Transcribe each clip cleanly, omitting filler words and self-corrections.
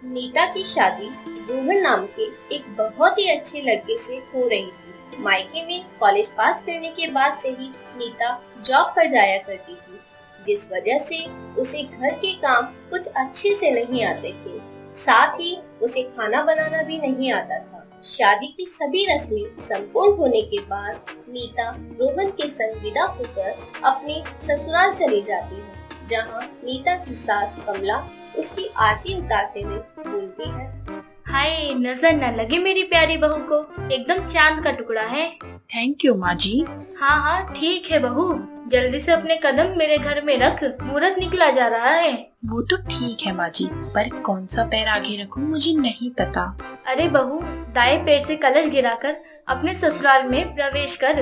नीता की शादी रोहन नाम के एक बहुत ही अच्छे लड़के से हो रही थी। मायके में कॉलेज पास करने के बाद से ही नीता जॉब पर जाया करती थी, जिस वजह से उसे घर के काम कुछ अच्छे से नहीं आते थे। साथ ही उसे खाना बनाना भी नहीं आता था। शादी की सभी रस्में संपूर्ण होने के बाद नीता रोहन के संग विदा होकर अपने ससुराल चली जाती है, जहां नीता की सास कमला उसकी आरती उतारते हुए बोलती है, हाय, नजर न लगे मेरी प्यारी बहू को, एकदम चांद का टुकड़ा है। थैंक यू माँ जी। हाँ हाँ ठीक है बहू, जल्दी से अपने कदम मेरे घर में रख, मुहूर्त निकला जा रहा है। वो तो ठीक है माँ जी, पर कौन सा पैर आगे रखूं मुझे नहीं पता। अरे बहू, दाएं पैर से कलश गिराकर अपने ससुराल में प्रवेश कर।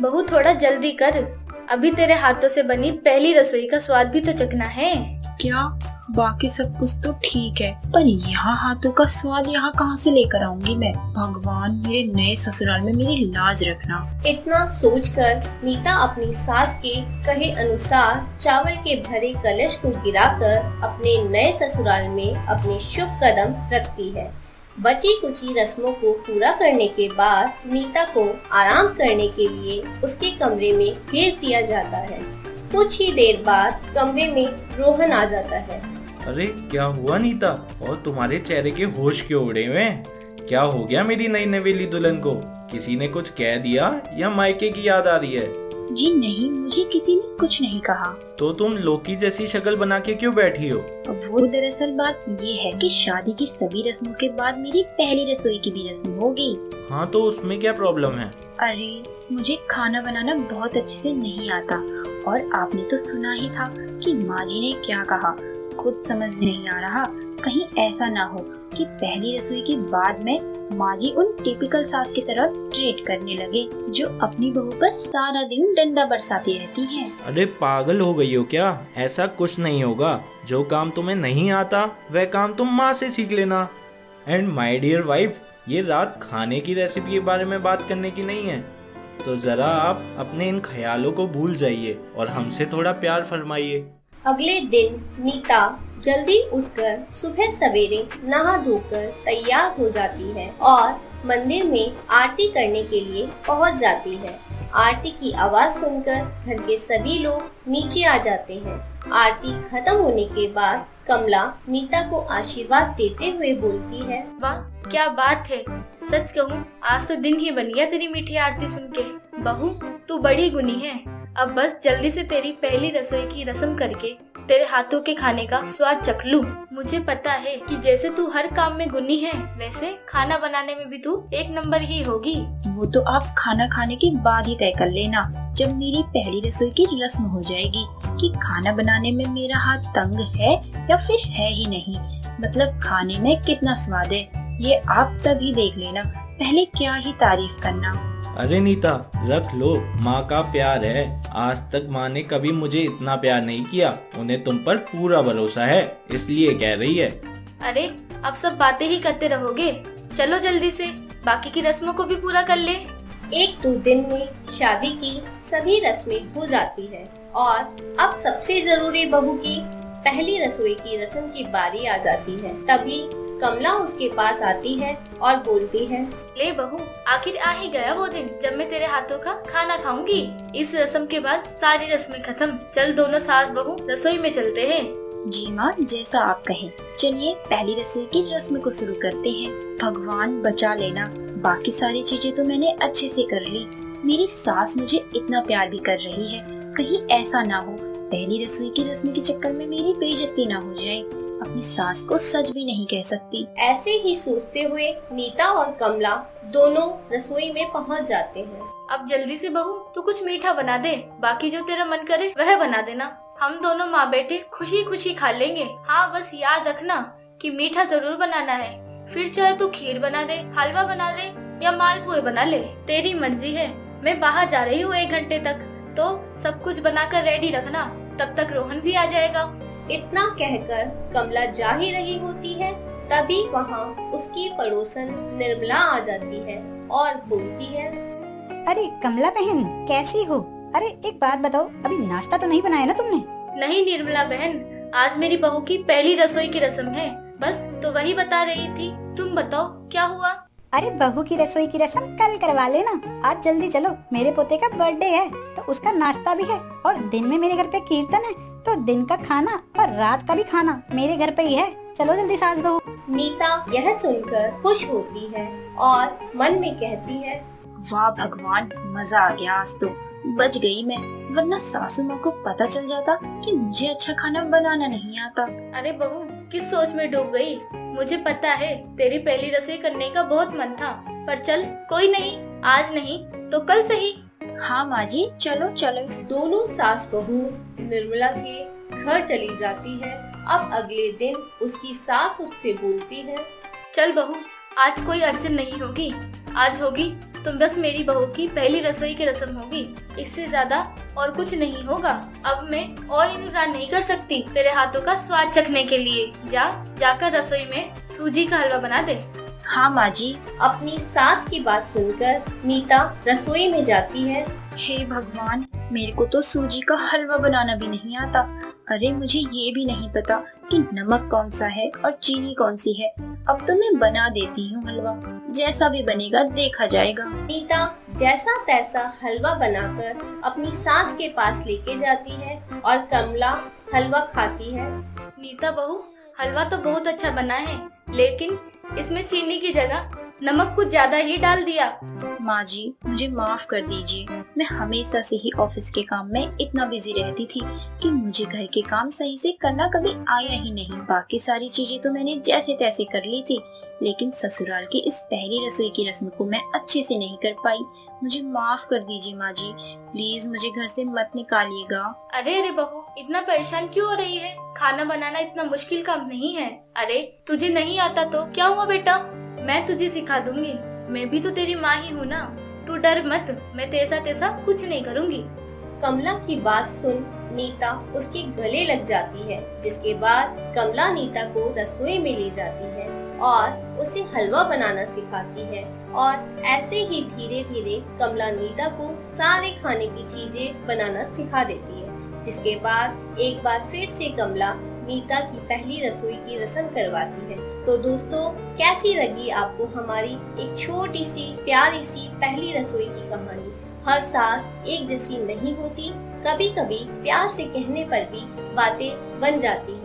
बहू थोड़ा जल्दी कर, अभी तेरे हाथों से बनी पहली रसोई का स्वाद भी तो चखना है। क्या? बाकी सब कुछ तो ठीक है, पर यहाँ हाथों का स्वाद यहाँ कहाँ से लेकर आऊंगी मैं? भगवान, मेरे नए ससुराल में मेरी लाज रखना। इतना सोचकर नीता अपनी सास के कहे अनुसार चावल के भरे कलश को गिराकर अपने नए ससुराल में अपने शुभ कदम रखती है। बची कुची रस्मों को पूरा करने के बाद नीता को आराम करने के लिए उसके कमरे में भेज दिया जाता है। कुछ ही देर बाद कमरे में रोहन आ जाता है। अरे क्या हुआ नीता, और तुम्हारे चेहरे के होश क्यों उड़े हुए हैं? क्या हो गया मेरी नई नवेली दुल्हन को? किसी ने कुछ कह दिया या मायके की याद आ रही है? जी नहीं, मुझे किसी ने कुछ नहीं कहा। तो तुम लोकी जैसी शक्ल बना के क्यों बैठी हो? वो दरअसल बात ये है कि शादी की सभी रस्मों के बाद मेरी पहली रसोई की भी रस्म हो गई। हाँ, तो उसमें क्या प्रॉब्लम है? अरे, मुझे खाना बनाना बहुत अच्छे से नहीं आता, और आपने तो सुना ही था कि माँ जी ने क्या कहा। खुद समझ नहीं आ रहा कहीं ऐसा ना हो कि पहली रसोई के बाद में माँ जी उन टिपिकल सास की तरह ट्रीट करने लगे, जो अपनी बहू पर सारा दिन डंडा बरसाती रहती हैं। अरे पागल हो गई हो क्या? ऐसा कुछ नहीं होगा। जो काम तुम्हें नहीं आता वह काम तुम माँ से सीख लेना। एंड माय डियर वाइफ, ये रात खाने की रेसिपी के बारे में बात करने की नहीं है, तो जरा आप अपने इन ख्यालों को भूल जाइए और हमसे थोड़ा प्यार फरमाइए। अगले दिन नीता जल्दी उठकर सुबह सवेरे नहा धोकर तैयार हो जाती है और मंदिर में आरती करने के लिए पहुंच जाती है। आरती की आवाज सुनकर घर के सभी लोग नीचे आ जाते हैं। आरती खत्म होने के बाद कमला नीता को आशीर्वाद देते हुए बोलती है, वाह क्या बात है, सच कहूँ आज तो दिन ही बन गया तेरी मीठी आरती सुन के। बहू तू बड़ी गुनी है, अब बस जल्दी से तेरी पहली रसोई की रस्म करके तेरे हाथों के खाने का स्वाद चख लूं। मुझे पता है कि जैसे तू हर काम में गुनी है, वैसे खाना बनाने में भी तू एक नंबर ही होगी। वो तो आप खाना खाने के बाद ही तय कर लेना, जब मेरी पहली रसोई की रस्म हो जाएगी, कि खाना बनाने में मेरा हाथ तंग है या फिर है ही नहीं। मतलब खाने में कितना स्वाद है, ये आप तभी देख लेना, पहले क्या ही तारीफ करना। अरे नीता, रख लो, माँ का प्यार है। आज तक माँ ने कभी मुझे इतना प्यार नहीं किया। उन्हें तुम पर पूरा भरोसा है, इसलिए कह रही है। अरे अब सब बातें ही करते रहोगे, चलो जल्दी से बाकी की रस्मों को भी पूरा कर ले। एक दो दिन में शादी की सभी रस्में हो जाती है और अब सबसे जरूरी बहू की पहली रसोई की रस्म की बारी आ जाती है। तभी कमला उसके पास आती है और बोलती है, ले बहू, आखिर आ ही गया वो दिन जब मैं तेरे हाथों का खाना खाऊंगी। इस रस्म के बाद सारी रस्में खत्म। चल दोनों सास बहू रसोई में चलते हैं। जी माँ, जैसा आप कहें। चलिए पहली रसोई की रस्म को शुरू करते हैं। भगवान बचा लेना, बाकी सारी चीजें तो मैंने अच्छे से कर ली। मेरी सास मुझे इतना प्यार भी कर रही है, कहीं ऐसा ना हो पहली रसोई की रस्म के चक्कर में मेरी बेइज्जती ना हो जाए। अपनी सास को सच भी नहीं कह सकती। ऐसे ही सोचते हुए नीता और कमला दोनों रसोई में पहुंच जाते हैं। अब जल्दी से बहू तू कुछ मीठा बना दे, बाकी जो तेरा मन करे वह बना देना। हम दोनों माँ बेटे खुशी खुशी खा लेंगे। हाँ बस याद रखना कि मीठा जरूर बनाना है। फिर चाहे तू खीर बना दे, हलवा बना दे या मालपुए बना ले, तेरी मर्जी है। मैं बाहर जा रही हूँ 1 घंटे तक, तो सब कुछ बनाकर रेडी रखना, तब तक रोहन भी आ जाएगा। इतना कहकर कमला जा ही रही होती है, तभी वहाँ उसकी पड़ोसन निर्मला आ जाती है और बोलती है, अरे कमला बहन, कैसी हो? अरे एक बात बताओ, अभी नाश्ता तो नहीं बनाया ना तुमने? नहीं निर्मला बहन, आज मेरी बहू की पहली रसोई की रस्म है, बस तो वही बता रही थी, तुम बताओ क्या हुआ? अरे बहू की रसोई की रस्म कल करवा लेना। आज जल्दी चलो, मेरे पोते का बर्थडे है तो उसका नाश्ता भी है, और दिन में मेरे घर पे कीर्तन है, तो दिन का खाना और रात का भी खाना मेरे घर पे ही है। चलो जल्दी सास बहू। नीता यह सुनकर खुश होती है और मन में कहती है, वाह भगवान, मजा आ गया आज तो। बच गई मैं, वरना सासू माँ को पता चल जाता कि मुझे अच्छा खाना बनाना नहीं आता। अरे बहू, किस सोच में डूब गई? मुझे पता है तेरी पहली रसोई करने का बहुत मन था, पर चल कोई नहीं, आज नहीं तो कल सही। हाँ माँ जी, चलो चलो। दोनों सास बहू निर्मला के घर चली जाती है। अब अगले दिन उसकी सास उससे बोलती है, चल बहू, आज कोई अड़चन नहीं होगी, आज होगी तुम बस मेरी बहू की पहली रसोई की रस्म होगी, इससे ज्यादा और कुछ नहीं होगा। अब मैं और इंतजार नहीं कर सकती तेरे हाथों का स्वाद चखने के लिए। जाकर रसोई में सूजी का हलवा बना दे। हाँ माँ जी। अपनी सास की बात सुनकर नीता रसोई में जाती है। हे भगवान, मेरे को तो सूजी का हलवा बनाना भी नहीं आता। अरे मुझे ये भी नहीं पता कि नमक कौन सा है और चीनी कौन सी है। अब तो मैं बना देती हूँ हलवा, जैसा भी बनेगा देखा जाएगा। नीता जैसा तैसा हलवा बनाकर अपनी सास के पास लेके जाती है और कमला हलवा खाती है। नीता बहू, हलवा तो बहुत अच्छा बना है, लेकिन इसमें चीनी की जगह नमक कुछ ज्यादा ही डाल दिया। माँ जी, मुझे माफ कर दीजिए। मैं हमेशा से ही ऑफिस के काम में इतना बिजी रहती थी कि मुझे घर के काम सही से करना कभी आया ही नहीं। बाकी सारी चीजें तो मैंने जैसे तैसे कर ली थी, लेकिन ससुराल की इस पहली रसोई की रस्म को मैं अच्छे से नहीं कर पाई। मुझे माफ कर दीजिए माँ जी, प्लीज मुझे घर से मत निकालिएगा। अरे बहू, इतना परेशान क्यों हो रही है? खाना बनाना इतना मुश्किल काम नहीं है। अरे तुझे नहीं आता तो क्या हुआ बेटा, मैं तुझे सिखा दूंगी। मैं भी तो तेरी माँ ही हूँ ना, तू डर मत, मैं तेसा तेसा कुछ नहीं करूँगी। कमला की बात सुन नीता उसके गले लग जाती है, जिसके बाद कमला नीता को रसोई में ले जाती है और उसे हलवा बनाना सिखाती है। और ऐसे ही धीरे धीरे कमला नीता को सारे खाने की चीजें बनाना सिखा देती है, जिसके बाद एक बार फिर से कमला नीता की पहली रसोई की रस्म करवाती है। तो दोस्तों, कैसी लगी आपको हमारी एक छोटी सी प्यारी सी पहली रसोई की कहानी? हर सास एक जैसी नहीं होती, कभी कभी प्यार से कहने पर भी बातें बन जाती हैं।